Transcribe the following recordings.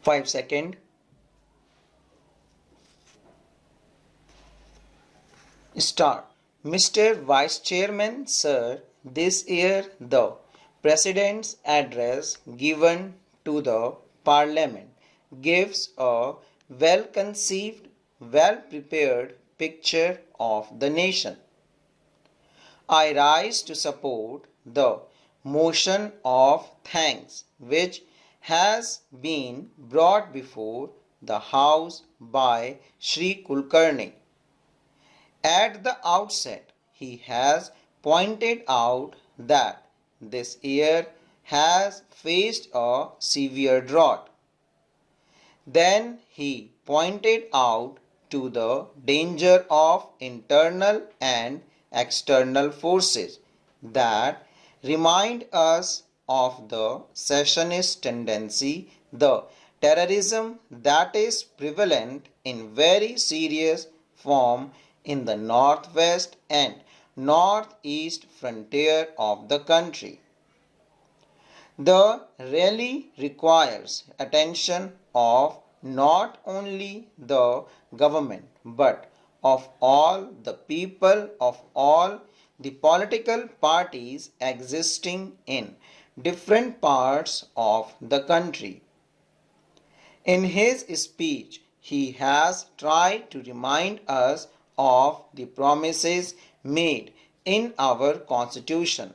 5 seconds. Start. Mr. Vice Chairman, sir, this year the President's address given to the Parliament gives a well-conceived, well-prepared picture of the nation. I rise to support the motion of thanks which has been brought before the House by Shri Kulkarni. At the outset, he has pointed out that this year has faced a severe drought. Then he pointed out to the danger of internal and external forces that remind us of the secessionist tendency, the terrorism that is prevalent in very serious form in the northwest and northeast frontier of the country. The rally requires attention of not only the government but of all the people of all the political parties existing in different parts of the country. In his speech, he has tried to remind us of the promises made in our Constitution.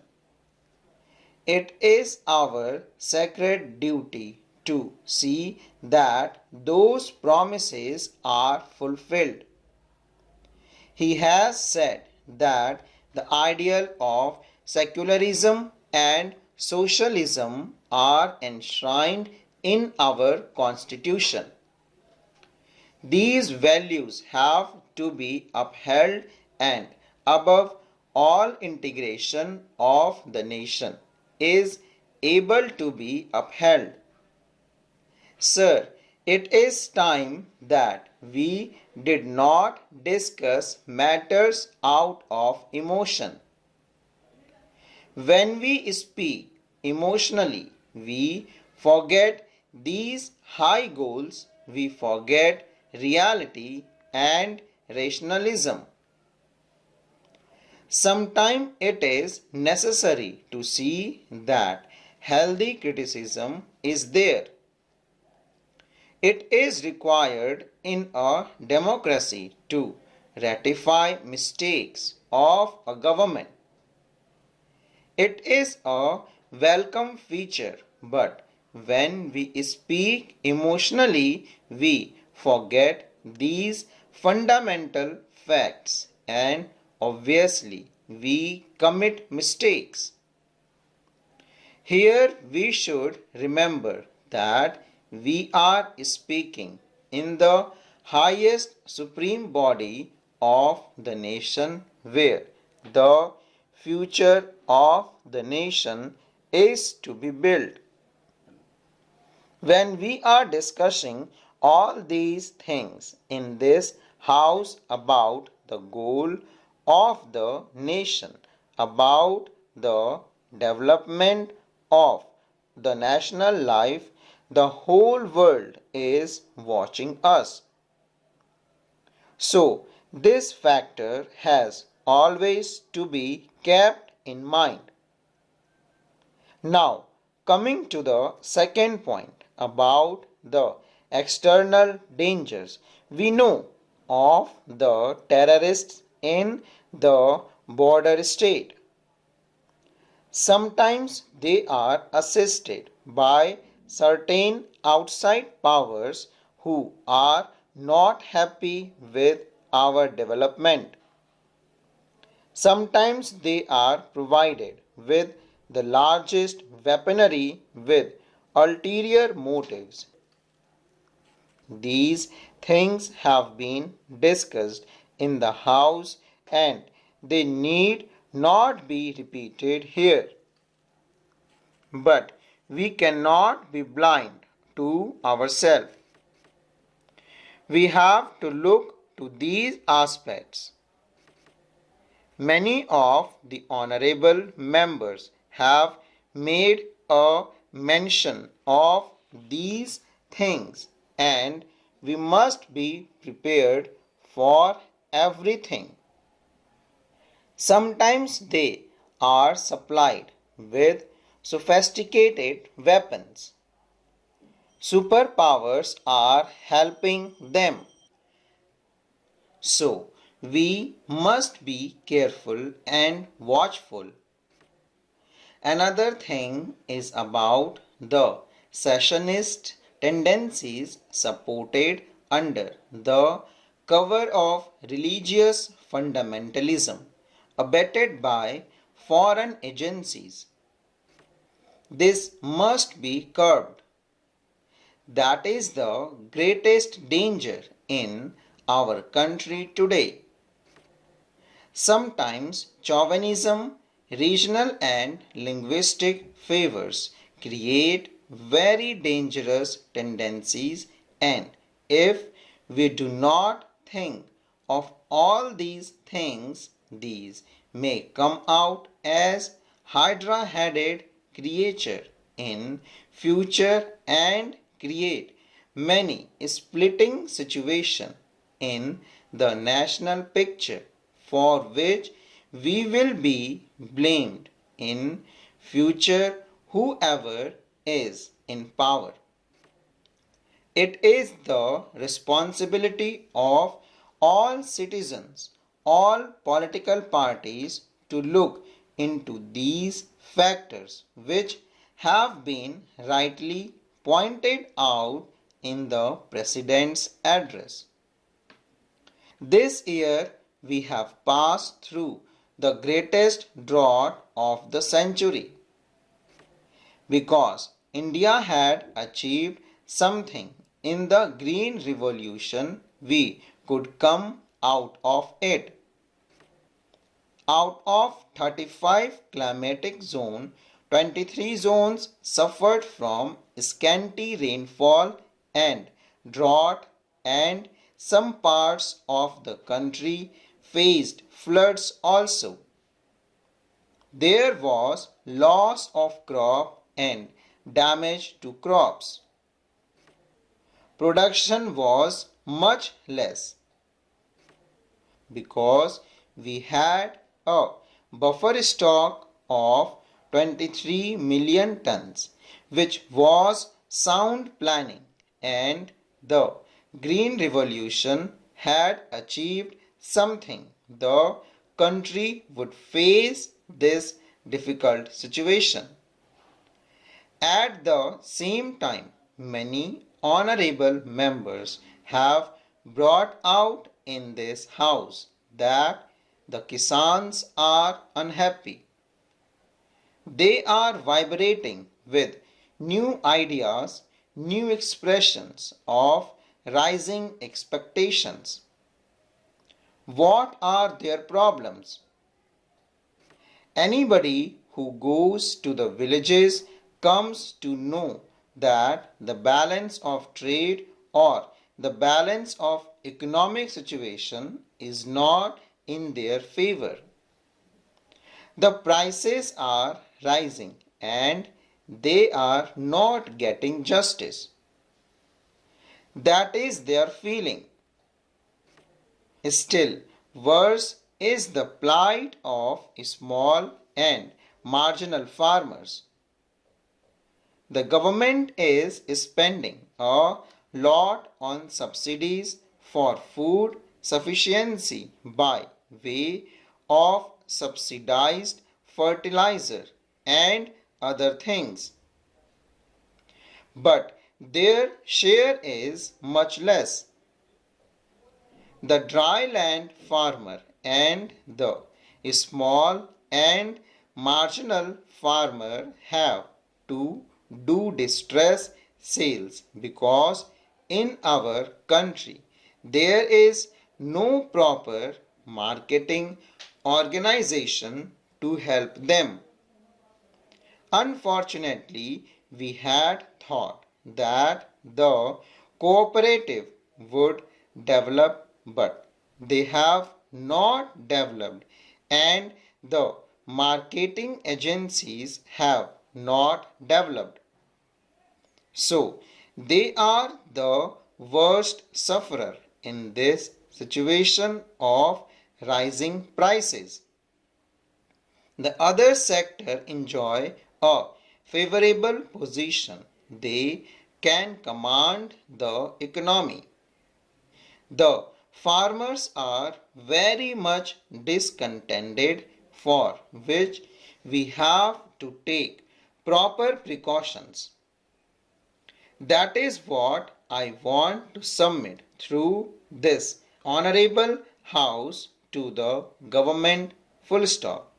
It is our sacred duty to see that those promises are fulfilled. He has said that the ideal of secularism and socialism are enshrined in our Constitution. These values have to be upheld and above all integration of the nation is able to be upheld. Sir, it is time that we did not discuss matters out of emotion. When we speak emotionally, we forget these high goals, we forget reality and rationalism. Sometimes it is necessary to see that healthy criticism is there. It is required in a democracy to ratify mistakes of a government. It is a welcome feature, but when we speak emotionally, we forget these fundamental facts and obviously we commit mistakes. Here we should remember that we are speaking in the highest supreme body of the nation where the future of the nation is to be built. When we are discussing all these things in this house about the goal of the nation, about the development of the national life, the whole world is watching us. So, this factor has always to be kept in mind. Now, coming to the second point about the external dangers, we know of the terrorists in the border state. Sometimes they are assisted by certain outside powers who are not happy with our development. Sometimes they are provided with the largest weaponry with ulterior motives. These things have been discussed in the House and they need not be repeated here. But we cannot be blind to ourselves. We have to look to these aspects. Many of the honorable members have made a mention of these things and we must be prepared for everything. Sometimes they are supplied with sophisticated weapons. Superpowers are helping them. So, we must be careful and watchful. Another thing is about the secessionist tendencies supported under the cover of religious fundamentalism, abetted by foreign agencies. This must be curbed. That is the greatest danger in our country today. Sometimes chauvinism, regional and linguistic favors create very dangerous tendencies, and if we do not think of all these things, these may come out as hydra-headed creature in future and create many splitting situation in the national picture for which we will be blamed in future whoever is in power. It is the responsibility of all citizens, all political parties to look into these factors which have been rightly pointed out in the President's address. This year we have passed through the greatest drought of the century because India had achieved something in the Green Revolution. We could come out of it. Out of 35 climatic zones, 23 zones suffered from scanty rainfall and drought, and some parts of the country faced floods also. There was loss of crop and damage to crops. Production was much less because we had a buffer stock of 23 million tons, which was sound planning, and the Green Revolution had achieved something. The country would face this difficult situation. At the same time, many honorable members have brought out in this house that the Kisans are unhappy. They are vibrating with new ideas, new expressions of rising expectations. What are their problems? Anybody who goes to the villages comes to know that the balance of trade or the balance of economic situation is not in their favor. The prices are rising and they are not getting justice. That is their feeling. Still worse is the plight of small and marginal farmers. The government is spending a lot on subsidies for food sufficiency by way of subsidized fertilizer and other things. But their share is much less. The dry land farmer and the small and marginal farmer have to do distress sales because in our country there is no proper marketing organization to help them. Unfortunately, we had thought that the cooperative would develop, but they have not developed, and the marketing agencies have not developed. So, They are the worst sufferer in this situation of rising prices. The other sector enjoy a favorable position. They can command the economy. The farmers are very much discontented, for which we have to take proper precautions. That is what I want to submit through this honorable house to the government, full stop.